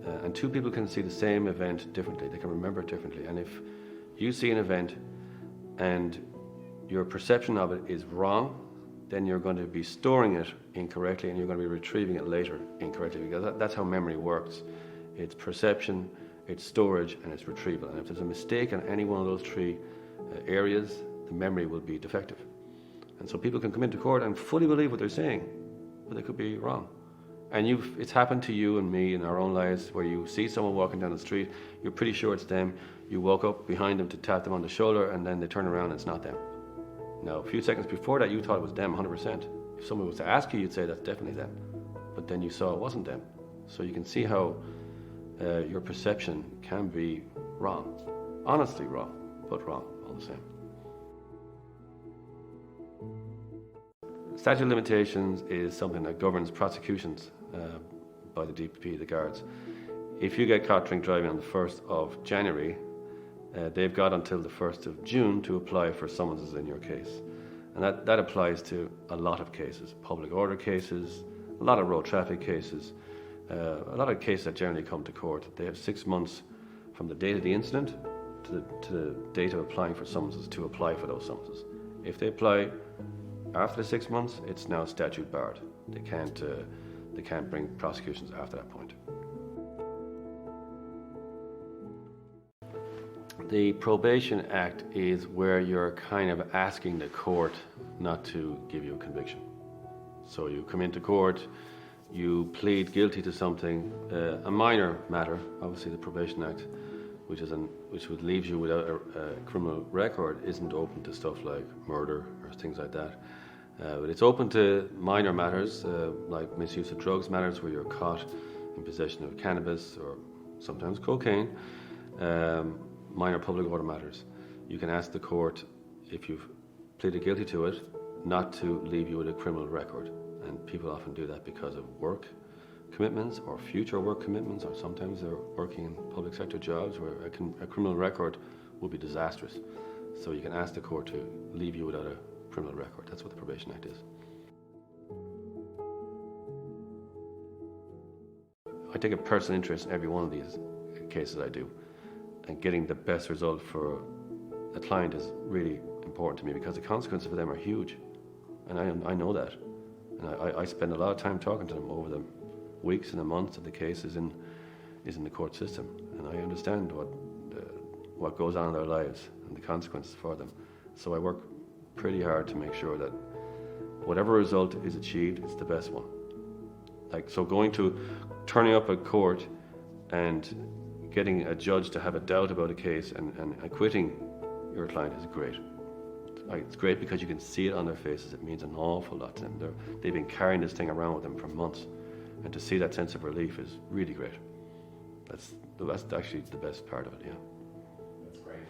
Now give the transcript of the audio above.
And two people can see the same event differently. They can remember it differently. And if you see an event and your perception of it is wrong, then you're going to be storing it incorrectly and you're going to be retrieving it later incorrectly, because that's how memory works. It's perception, it's storage, and it's retrieval. And if there's a mistake in any one of those three areas, the memory will be defective. And so people can come into court and fully believe what they're saying, but they could be wrong. And it's happened to you and me in our own lives, where you see someone walking down the street, you're pretty sure it's them, you walk up behind them to tap them on the shoulder, and then they turn around and it's not them. Now, a few seconds before that, you thought it was them 100%. If someone was to ask you, you'd say that's definitely them. But then you saw it wasn't them. So you can see how your perception can be wrong. Honestly wrong, but wrong all the same. Statute of Limitations is something that governs prosecutions by the DPP, the guards. If you get caught drink driving on the 1st of January, they've got until the 1st of June to apply for summonses in your case. And that applies to a lot of cases, public order cases, a lot of road traffic cases, a lot of cases that generally come to court. They have 6 months from the date of the incident to the date of applying for summonses to apply for those summonses. If they apply after the 6 months, it's now statute barred. They can't bring prosecutions after that point. The Probation Act is where you're kind of asking the court not to give you a conviction. So you come into court, you plead guilty to something, a minor matter, obviously the Probation Act, which would leave you without a criminal record, isn't open to stuff like murder or things like that. But it's open to minor matters, like misuse of drugs matters, where you're caught in possession of cannabis or sometimes cocaine. Minor public order matters. You can ask the court, if you've pleaded guilty to it, not to leave you with a criminal record. And people often do that because of work commitments or future work commitments, or sometimes they're working in public sector jobs where a criminal record would be disastrous. So you can ask the court to leave you without a criminal record. That's what the Probation Act is. I take a personal interest in every one of these cases I do. And getting the best result for a client is really important to me, because the consequences for them are huge. And I know that. And I spend a lot of time talking to them over the weeks and the months that the case is in the court system. And I understand what goes on in their lives and the consequences for them. So I work pretty hard to make sure that whatever result is achieved, it's the best one. Turning up at court and getting a judge to have a doubt about a case and acquitting your client is great. It's great because you can see it on their faces. It means an awful lot to them. They've been carrying this thing around with them for months, and to see that sense of relief is really great. That's actually the best part of it, yeah. That's great.